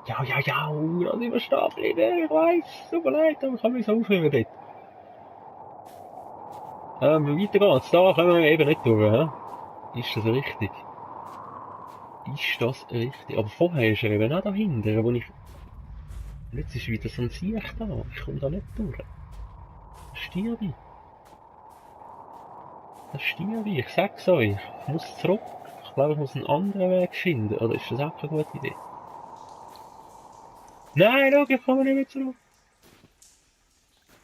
Ja, ja, ja, da sind wir stehen geblieben. Ich weiss, tut mir leid, aber ich habe mich so aufhören dort. Weiter geht's. Da kommen wir eben nicht durch, hä? Ist das richtig? Ist das richtig? Aber vorher ist er eben auch dahinter, wo ich... Und jetzt ist wieder so ein Siech da. Ich komme da nicht durch. Da stirb ich. Da stirb ich. Ich sag's euch. Ich muss zurück. Ich glaube, ich muss einen anderen Weg finden. Oder ist das auch keine gute Idee? Nein, schau, ich komme nicht mehr zurück.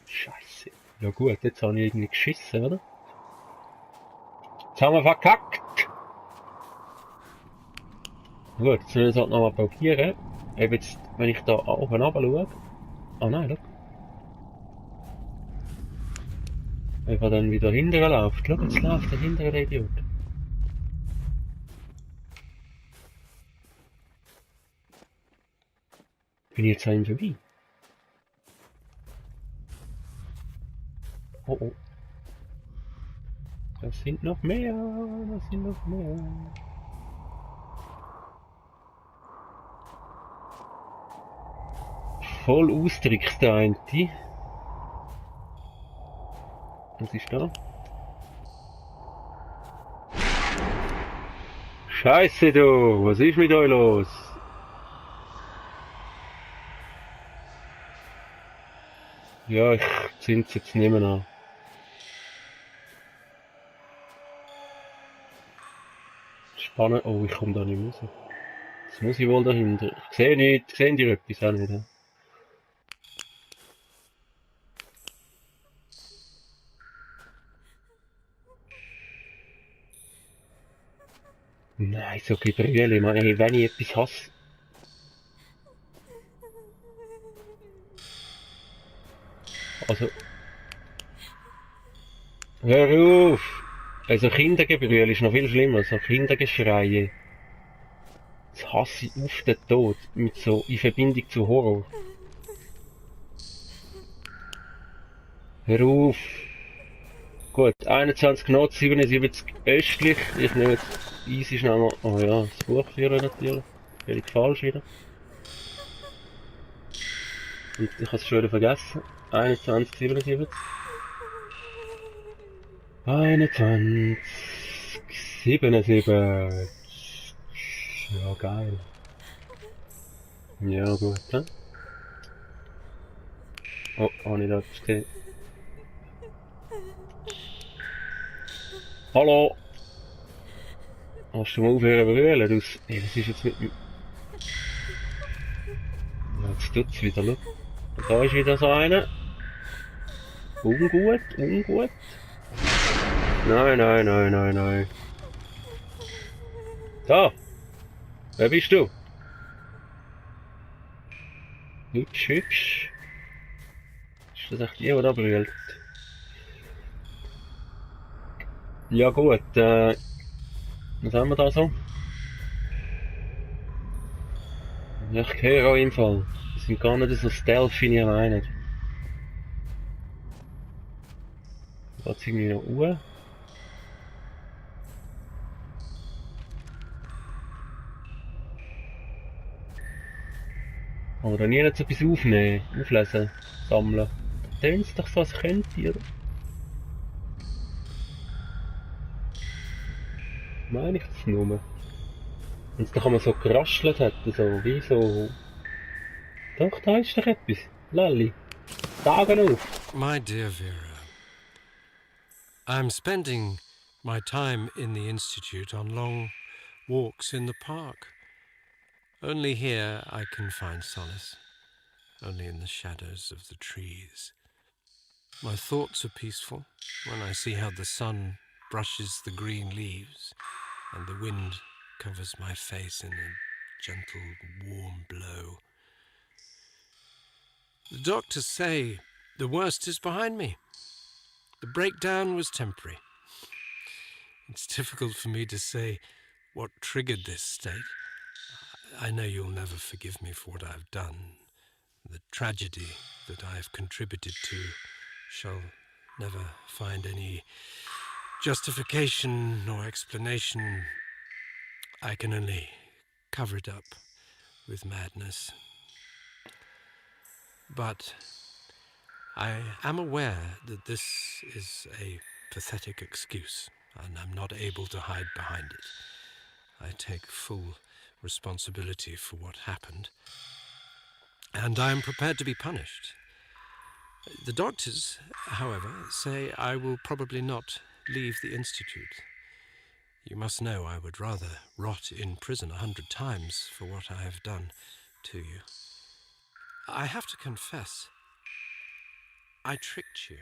Scheiße. Ja gut, jetzt habe ich irgendwie geschissen, oder? Jetzt haben wir verkackt. Gut, jetzt müssen wir es halt nochmal probieren. Eben jetzt, wenn ich da oben runter schaue. Ah nein, schau. Wenn er dann wieder hinterher läuft. Schau, jetzt läuft der hintere der Idiot. Bin ich jetzt an ihm vorbei? Oh oh. Das sind noch mehr. Das sind noch mehr. Voll austrickst der eine. Was ist da? Scheiße du, was ist mit euch los? Ja, ich zünd's jetzt nicht mehr an. Spannend. Oh, ich komme da nicht mehr raus. Jetzt muss ich wohl dahinter. Ich sehe nicht. Sehen die etwas auch nicht? Nein, so Gebrülle. Ich meine, wenn ich etwas hasse. Also, hör auf! Also Kindergebrülle ist noch viel schlimmer. So Kindergeschreie. Das hasse ich auf den Tod. Mit so, in Verbindung zu Horror. Hör auf! Gut, 21 Knoten, 77 östlich. Ich nehme jetzt easy schnell mal. Oh ja, das Buch führen natürlich. Völlig falsch wieder. Und ich habe es schon wieder vergessen. 21, 77. 21, 77. Ja, geil. Ja, gut, ne? Oh, habe ich da gesehen. Hallo! Hast du mal aufhören zu brüllen? Ey, was ist jetzt mit mir? Ja, jetzt tut's wieder, schau. Und da ist wieder so einer. Ungut, ungut. Nein, nein, nein, nein, nein. Da! Wer bist du? Hübsch, hübsch. Ist das echt die, die da brüllt? Ja gut, was haben wir da so? Ja, ich höre auch im Fall. Die sind gar nicht so stealth, wie ich meine. Geht's irgendwie noch Uhr? Oder nie so etwas aufnehmen, auflesen, sammeln. Da tönt's doch so, als könnte ihr. Meine ich das nur? Wenn es doch einmal so geraschelt hätte, so, wie so... Doch, da ist doch etwas. Lolli. Sagen auf. My dear Vera, I'm spending my time in the Institute on long walks in the park. Only here I can find solace, only in the shadows of the trees. My thoughts are peaceful when I see how the sun brushes the green leaves and the wind covers my face in a gentle, warm blow. The doctors say the worst is behind me. The breakdown was temporary. It's difficult for me to say what triggered this state. I know you'll never forgive me for what I've done. The tragedy that I have contributed to shall never find any justification nor explanation. I can only cover it up with madness but I am aware that this is a pathetic excuse, and I'm not able to hide behind it. I take full responsibility for what happened, and I am prepared to be punished. The doctors, however, say I will probably not leave the Institute. You must know I would rather rot in prison 100 times for what I have done to you. I have to confess, I tricked you.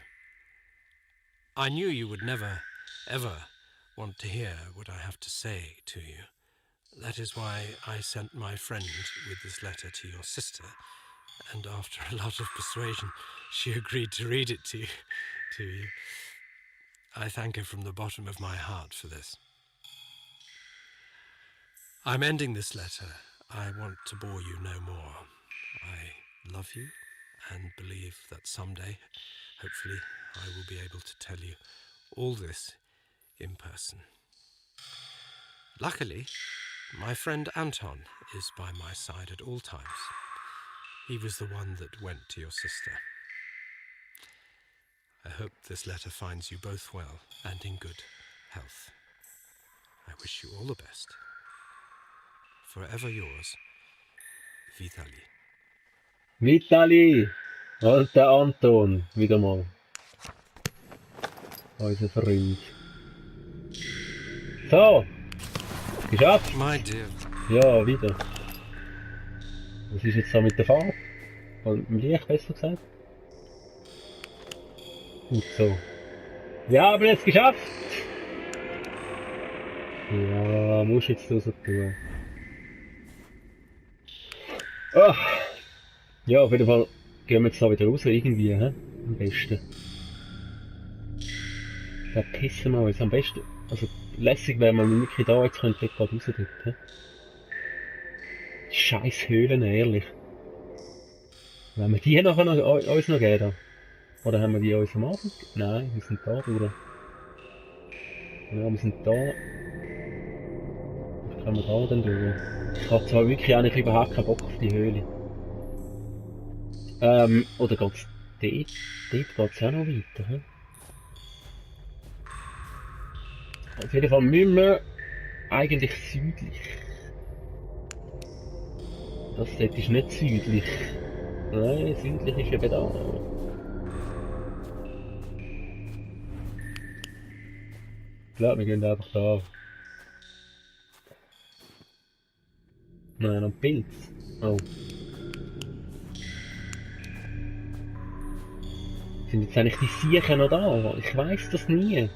I knew you would never, ever want to hear what I have to say to you. That is why I sent my friend with this letter to your sister, and after a lot of persuasion, she agreed to read it to you. I thank her from the bottom of my heart for this. I'm ending this letter. I want to bore you no more. I love you and believe that someday, hopefully, I will be able to tell you all this in person. Luckily, my friend Anton is by my side at all times. He was the one that went to your sister. I hope this letter finds you both well and in good health. I wish you all the best. Forever yours, Vitali. Vitali! Und der Anton, wieder mal. Unser Freund. So! Geschafft! My dear. Ja, wieder. Was ist jetzt so mit der Fahrt? Oder mit dem Licht, besser gesagt? Gut so. Ja, aber jetzt geschafft! Ja, muss jetzt so tun. Ach. Ja, auf jeden Fall gehen wir jetzt da wieder raus, irgendwie, hä? Am besten. Verpissen wir uns am besten. Also, lässig wäre, wenn wir wirklich da jetzt könnten gerade raus dort, hä? Scheiß Höhlen, ehrlich. Wenn wir die nachher noch, uns noch geben, oder haben wir die uns am Abend? Nein, wir sind da durch. Ja, wir sind da. Was können wir da denn durch? Ich habe zwar wirklich eigentlich überhaupt keinen Bock auf die Höhle. Oder geht's dort? Dort geht's auch noch weiter, hä? Auf jeden Fall müssen wir eigentlich südlich. Das dort ist nicht südlich. Nein, südlich ist eben da. Ich glaube, wir gehen einfach da. Nein, noch ein Pilz. Oh. Sind jetzt eigentlich die Siechen noch da? Ich weiss das nie.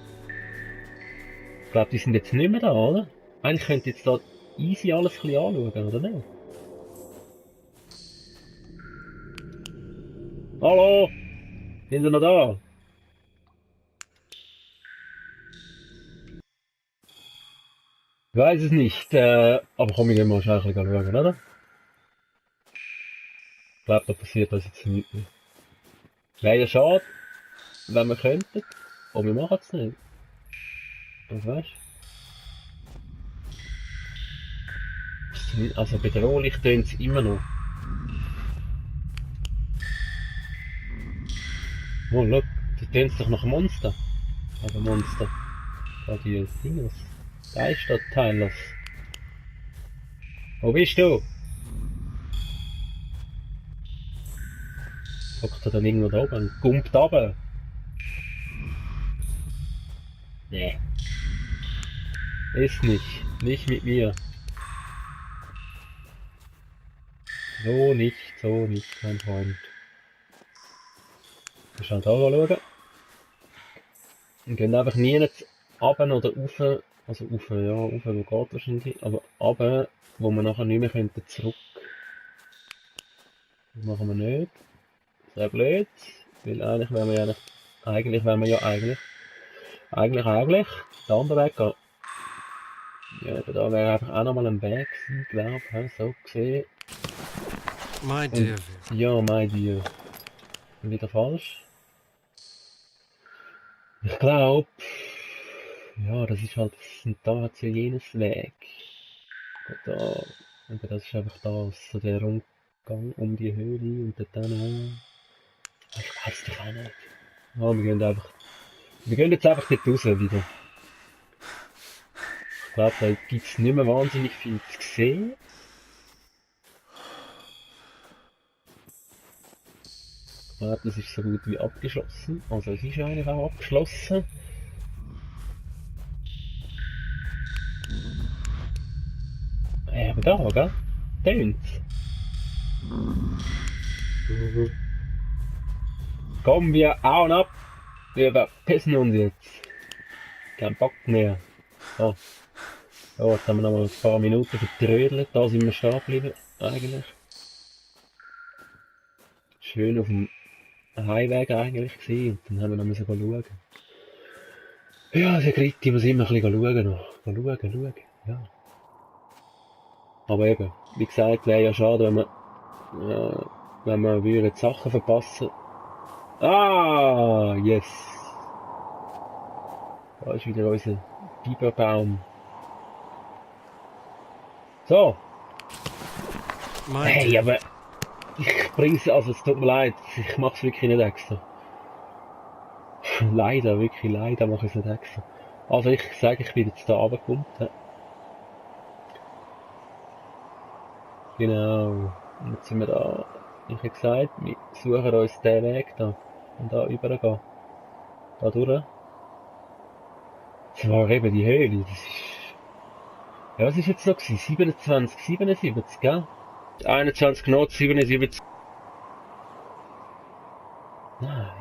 Ich glaube, die sind jetzt nicht mehr da, oder? Eigentlich könnt ihr jetzt da easy alles ein bisschen anschauen, oder nicht? Hallo? Sind sie noch da? Ich weiß es nicht, aber komm, wir gehen mal schnell ein bisschen schauen, oder? Ich glaube, da passiert das jetzt nichts mehr. Wäre ja schade, wenn wir könnten, aber wir machen es nicht. Was weißt du? Also bedrohlich tönt es immer noch. Oh, schau, da tönt es doch nach Monster. Also Monster. Da die Dingers. Geisterteilers. Wo bist du? Hockt er dann irgendwo da oben und gumpt runter? Nee. Ist nicht. Nicht mit mir. So nicht, mein Freund. Wir schauen da mal schauen. Wir gehen einfach nie runter oder rauf. Also rauf, ja, rauf, wo geht wahrscheinlich. Aber runter, wo wir nachher nicht mehr könnten zurück. Das machen wir nicht. Sehr blöd. Weil eigentlich wären wir ja eigentlich der andere Weg gehen. Ja, da wäre einfach auch nochmal ein Weg gewesen, glaube ich, so gesehen. My dear. Und, ja, mein Dear. Wieder falsch. Ich glaube, ja, das ist halt, da hat es ja jenes Weg. Und da, aber das ist einfach da, so der Gang um die Höhle und dann... Ich weiß doch auch nicht. Ja, wir gehen jetzt einfach dort raus wieder. Ich glaube, da gibt es nicht mehr wahnsinnig viel zu sehen. Ich glaube, das ist so gut wie abgeschlossen. Also es ist eigentlich auch abgeschlossen. Aber da, gell? Tönt's. Kommen wir hauen ab. Wir verpissen uns jetzt. Kein Bock mehr. So. Ja, jetzt haben wir noch mal ein paar Minuten vertrödelt. Da sind wir stehen geblieben, eigentlich. Schön auf dem Highweg eigentlich gewesen. Und dann haben wir noch müssen schauen. Ja, der Gritti muss immer ein bisschen schauen noch. Schauen. Ja. Aber eben, wie gesagt, wäre ja schade, wenn wir würden Sachen verpassen. Ah, yes. Da ist wieder unser Biberbaum. So. Hey, aber ich bring's, also es tut mir leid, ich mach's wirklich nicht extra. Leider, wirklich leider mache ich es nicht extra. Also ich sage, ich bin jetzt da runtergekommen. Genau. Und jetzt sind wir da. Ich habe gesagt, wir suchen uns den Weg da. Und da übergehen. Da durch. Das war eben die Höhle. Das ist... Ja, was ist jetzt noch gewesen? 27, 77, gell? 21 Knoten, 77. Nein.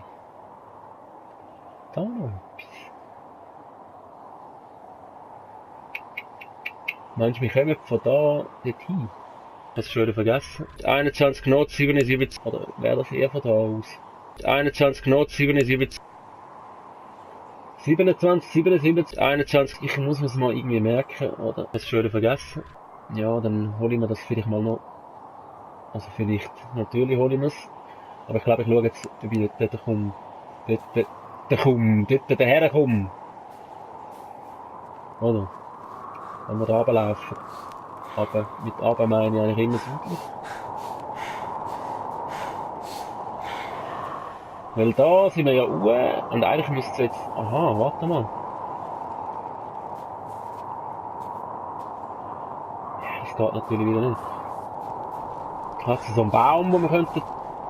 Da noch etwas. Meinst du, wir kommen von da dorthin? Das ist schon wieder vergessen. 21 Knoten, 77. Oder wäre das eher von da aus? 21 Knoten, 77. 27, 77, 21. Ich muss mir das mal irgendwie merken, oder? Das ist schon wieder vergessen. Ja, dann hole ich mir das vielleicht mal noch. Also vielleicht, natürlich hole ich mir es. Aber ich glaube, ich schaue jetzt, ob ich dort komme. Dort herkomme. Oder? Wenn wir da runterlaufen. Aber mit runter meine ich eigentlich immer südlich. Weil da sind wir ja uhr und eigentlich müsste es jetzt... Aha, warte mal. Ja, das geht natürlich wieder nicht. Hat es so einen Baum, wo wir könnten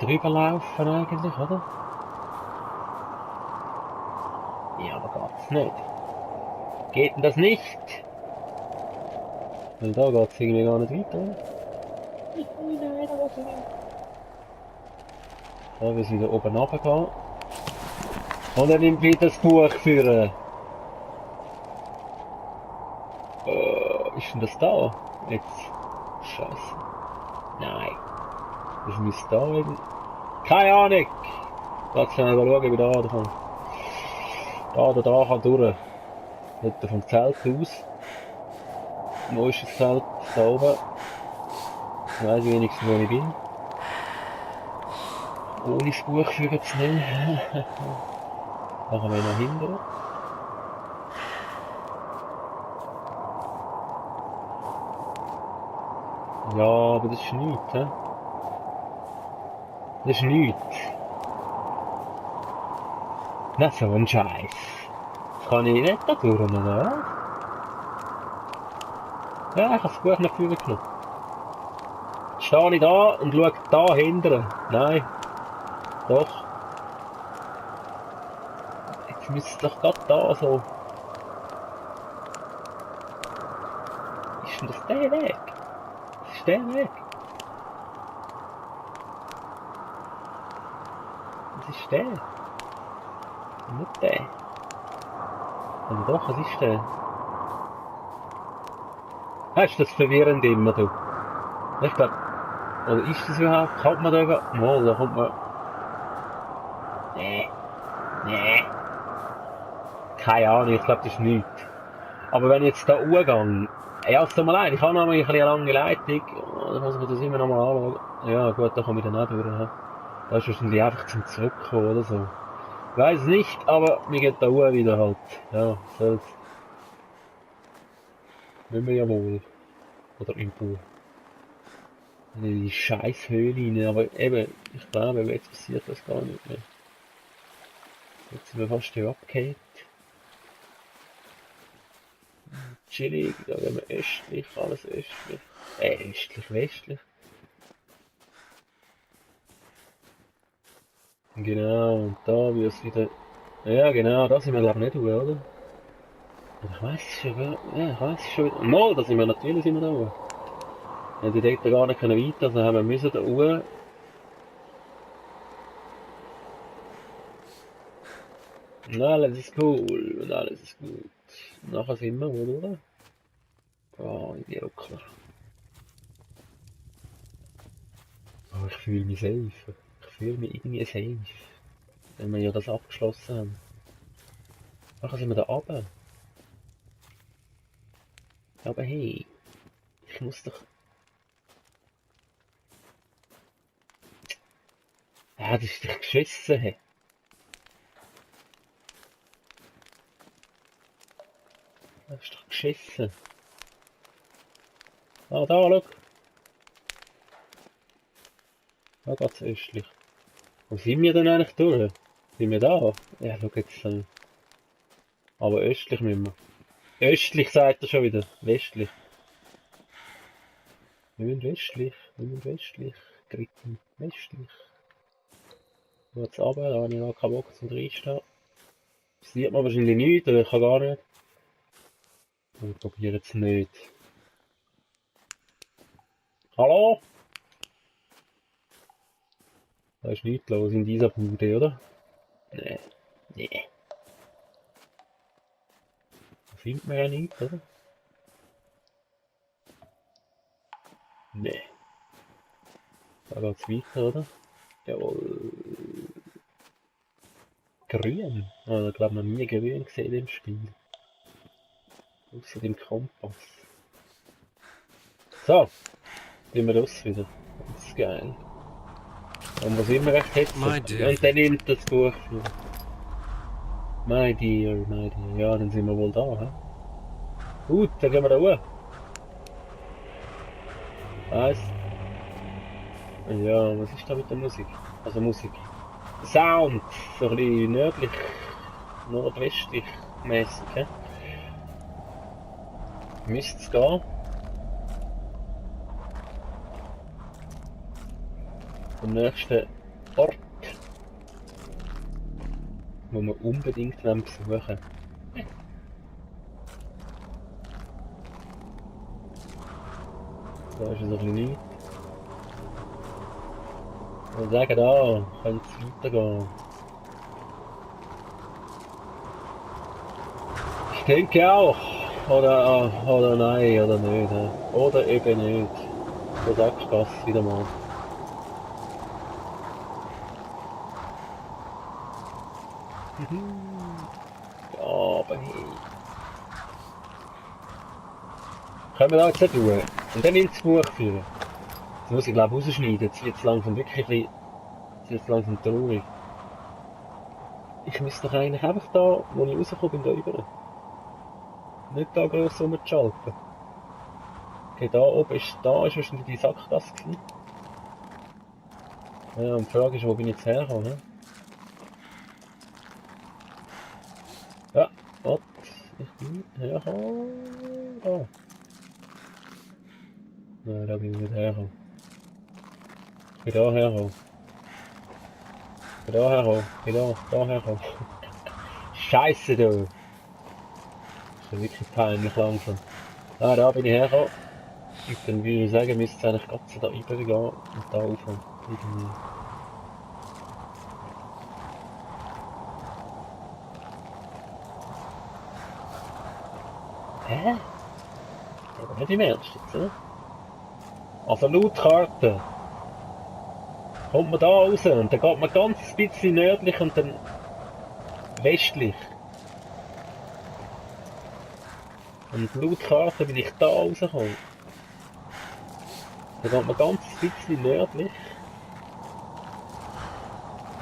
drüber laufen eigentlich, oder? Ja, aber geht's nicht. Geht denn das nicht? Weil da geht's irgendwie gar nicht weiter, oder? Nein, da geht's nicht. Da wir wieder oben runtergehen. Und er nimmt wieder das Buch für... ist denn das da? Jetzt. Scheiße. Nein. Das müsste da eben... Keine Ahnung! Lass schnell schauen, wie da kommt. Da kann durch. Dort vom Zelt aus. Wo ist das Zelt? Da oben. Ich weiss wenigstens, wo ich bin. Ohne das Buch führen zu nehmen. Da kann man noch hindern. Ja, aber das ist nichts, hä? Das ist nichts. Nicht so ein Scheiß. Das kann ich nicht da durch, oder? Ja, ich habe das Buch nicht vorgenommen. Jetzt stehe ich da und schaue da hinten. Nein. Doch. Jetzt müsste es doch gerade da so. Ist denn das der Weg? Das ist der Weg. Das ist der. Nicht der. Aber doch, was ist der? Hast du das verwirrend immer, du? Ich glaube, oder ist das überhaupt? Kommt man da über? Oh, da kommt man... Nee. Keine Ahnung, ich glaube, das ist nichts. Aber wenn ich jetzt da hochgehe... Ja, es tut mir leid, ich habe noch mal ein bisschen eine lange Leitung. Da muss man das immer noch mal anschauen. Ja gut, da komme ich dann auch durch. Ja. Da ist wahrscheinlich einfach zum Zurückkommen oder so. Ich weiss es nicht, aber mir geht da hoch wieder halt. Ja, soll's. Müssen wir ja wohl. Oder irgendwo. in die scheiß Höhle rein, aber eben, ich glaube, jetzt passiert das gar nicht mehr. Jetzt sind wir fast hier abgehakt. Chillig, da gehen wir östlich, alles östlich. Östlich, westlich. Genau, und da wird es wieder... Ja genau, da sind wir glaube ich nicht durch, oder? Ich weiss es schon, ja, ich weiss es schon wieder. Mal, da sind wir natürlich sind wir da durch. Wir hätten dort gar nicht weiter, also haben wir müssen da hoch. Und alles ist cool, und alles ist gut. Nachher sind wir, wo, oder? Oh, Idiotler. Oh, ich fühle mich safe. Ich fühle mich irgendwie safe. Wenn wir ja das abgeschlossen haben. Nachher sind wir da runter. Aber hey, ich muss doch... Ja, das ist doch geschissen, hey. Das ist doch geschissen. Ah, da, schau. Da geht's östlich. Wo sind wir denn eigentlich durch? Sind wir da? Ja, schau jetzt. Aber östlich müssen wir. Östlich sagt er schon wieder. Westlich. Wir müssen westlich. Wir müssen westlich. Dritten. Westlich. Jetzt runter, da habe ich noch keinen Bock zum Reinstehen. Das sieht man wahrscheinlich nicht, oder ich kann gar nicht. Ich probiere jetzt nicht. Hallo? Da ist nichts los in dieser Bude, oder? Nee. Nee. Da findet man ja nichts, oder? Nee. Da geht's weiter, oder? Jawohl. Grün? Ah, ich glaube noch nie grün gesehen im Spiel. Außer dem Kompass. So. Sind wir raus wieder. Das ist geil. Und was immer recht hetzen. My dear. Und dann nimmt das Buch für. My dear, my dear. Ja, dann sind wir wohl da, hä? Gut, dann gehen wir da hoch. Was? Ja, was ist da mit der Musik? Also Musik. Sound! So ein bisschen nördlich, nordwestlich mäßig, hä? Müsste es gehen. Am nächsten Ort, wo wir unbedingt besuchen wollen. Da ist es ein bisschen nichts. Ich würde sagen, da könnte es weitergehen. Ich denke auch. Oder nein, oder nicht. Oder eben nicht. So sagst du das wieder mal. Ja, aber hey. Können wir da jetzt nicht tun? Und dann ins Buch führen. Das muss ich glaube ich rausschneiden. Jetzt wird es langsam wirklich ein bisschen... Jetzt wird es langsam traurig. Ich müsste doch eigentlich einfach da, wo ich rausgekommen bin, da rüber. Nicht da gross rumzuschalten. Okay, da oben ist, da ist wahrscheinlich die Sackgasse gewesen. Ja, und die Frage ist, wo bin ich jetzt hergekommen, ne? Ja, warte, ich bin hergekommen. Da. Nein, da bin ich nicht hergekommen. Ich bin da hergekommen. Ich bin da hergekommen. Ich bin da hergekommen. Scheiße, du! Das ist ja wirklich peinlich langsam. Ah, da bin ich hergekommen. Und dann würde ich sagen, müsste es eigentlich ganz da rübergehen und da aufhören. Irgendwie. Hä? Aber nicht im Ernst jetzt, oder? Also laut Karte kommt man da raus und dann geht man ganz ein bisschen nördlich und dann westlich. Und laut Karte bin ich da rausgekommen. Dann geht man ganz ein bisschen nördlich.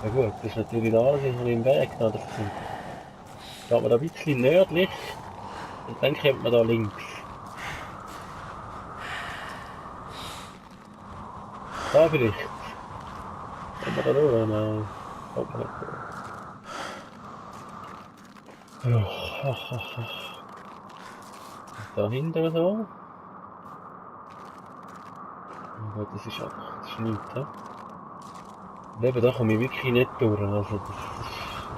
Ja gut, das ist natürlich alles im Weg. Da, das geht man da ein bisschen nördlich und dann kommt man da links. Da vielleicht. Kommen wir da durch? Nein. Kommt man nicht durch. Ja, da hinten so. Aber das ist einfach, das ist nichts, hä? Und eben, da komme ich wirklich nicht durch. Also,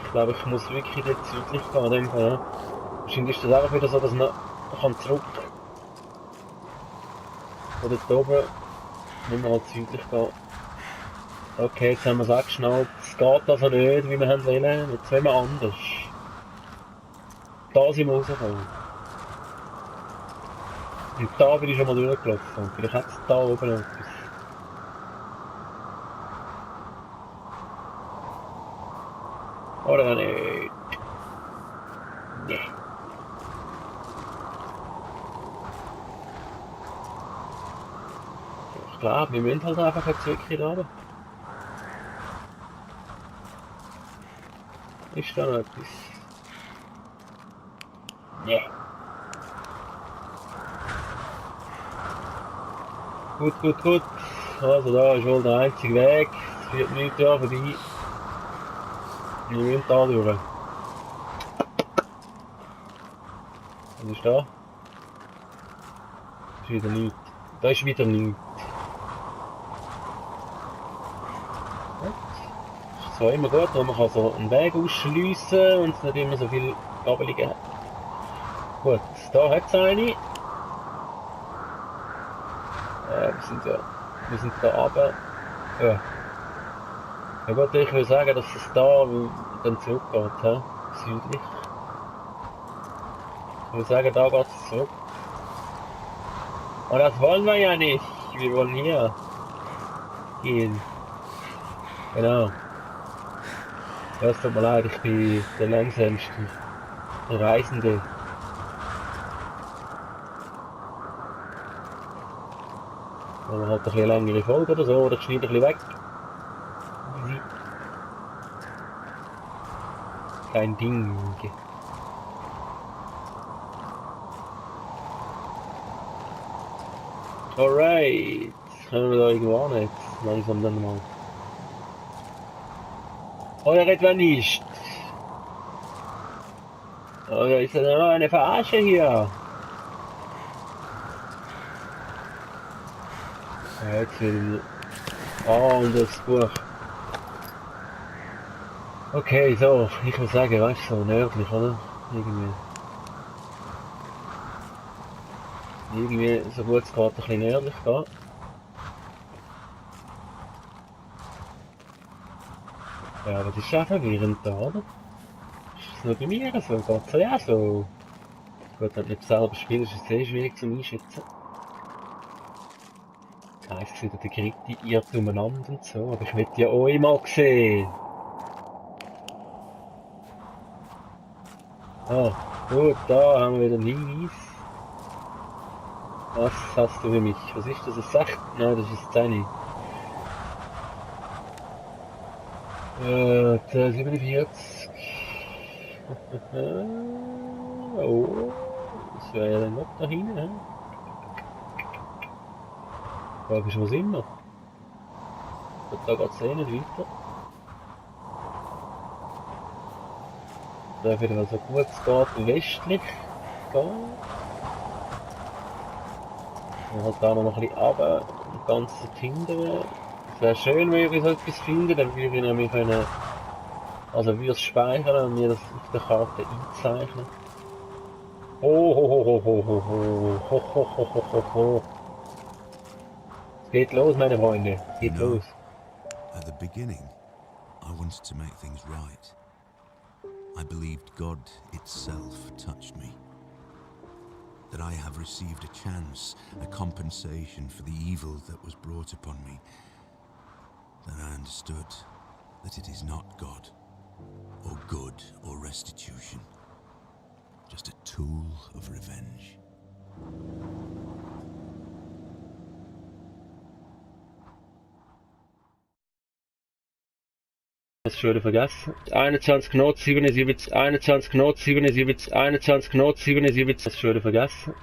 ich glaube, ich muss wirklich dort südlich gehen, in dem Fall, ja. Wahrscheinlich ist das einfach wieder so, dass man zurück oder dort oben nicht mehr südlich gehen. Okay, jetzt haben wir es auch geschnallt. Es geht also nicht, wie wir haben wollen. Jetzt wollen wir anders. Da sind wir rausgekommen. Und da bin ich schon mal durchgelaufen. Vielleicht hat es da oben noch etwas. Oder nicht? Nee. Ich glaube, wir müssen halt einfach jetzt wirklich runter. Ist da noch etwas? Nee. Gut. Also da ist wohl der einzige Weg. Es führt nichts da vorbei. Wir müssen da durch. Was ist da? Das ist wieder nichts. Da ist wieder nichts. Das ist zwar immer gut, weil man kann so einen Weg ausschliessen und es nicht immer so viel Gabelungen hat. Gut, da hat es eine. Wir sind da runter. Ja. Ja gut, ich würde sagen, dass es da dann zurückgeht, he? Südlich. Ich würde sagen, da geht es zurück. Aber das wollen wir ja nicht. Wir wollen hier gehen. Genau. Ja, es tut mir leid, ich bin der langsamste Reisende. Wenn man halt ein bisschen längere Folge oder so, oder ich schneide ein bisschen weg. Kein Ding. Alright. Können wir da irgendwo an jetzt? Langsam dann mal. Oder etwa nicht? Oder ist das nur eine Verarsche hier? Ja, jetzt will ich... und das Buch. Okay, so, ich würde sagen, weißt du, so nördlich, oder? Irgendwie, so gut es geht, ein bisschen nördlich gehen. Ja, aber das ist auch verwirrend da, oder? Ist das nur bei mir so? Geht es ja so? Gut, wenn du nicht selber spielst, ist es sehr schwierig zu einschätzen. Das heisst wieder, der Gritti irrt umeinander und so, aber ich will ja euch mal sehen. Ah, gut, da haben wir wieder einen Hinweis. Was hast du für mich? Was ist das? Ein 6? Nein, das ist 10. 47. Oh, das wäre ja dann noch da hinten, hä? Die Frage ist, wo sind wir? Da geht es eh nicht weiter. Da wieder so gut es geht, westlich gehen. Und halt da noch ein bisschen runter und ganz hinten. Es wäre schön, wenn wir so etwas finden, dann würde ich nämlich können, also würde es speichern und mir das auf der Karte einzeichnen. Ho. Es geht los, meine Freunde. Es geht los. At the beginning, I wanted to make things right. I believed God itself touched me. That I have received a chance, a compensation for the evil that was brought upon me. Then I understood that it is not God, or good, or restitution. Just a tool of revenge. Das schon wieder vergessen. 21 Not 77, 21 Not 77, 21 Not 77, das schon wieder vergessen.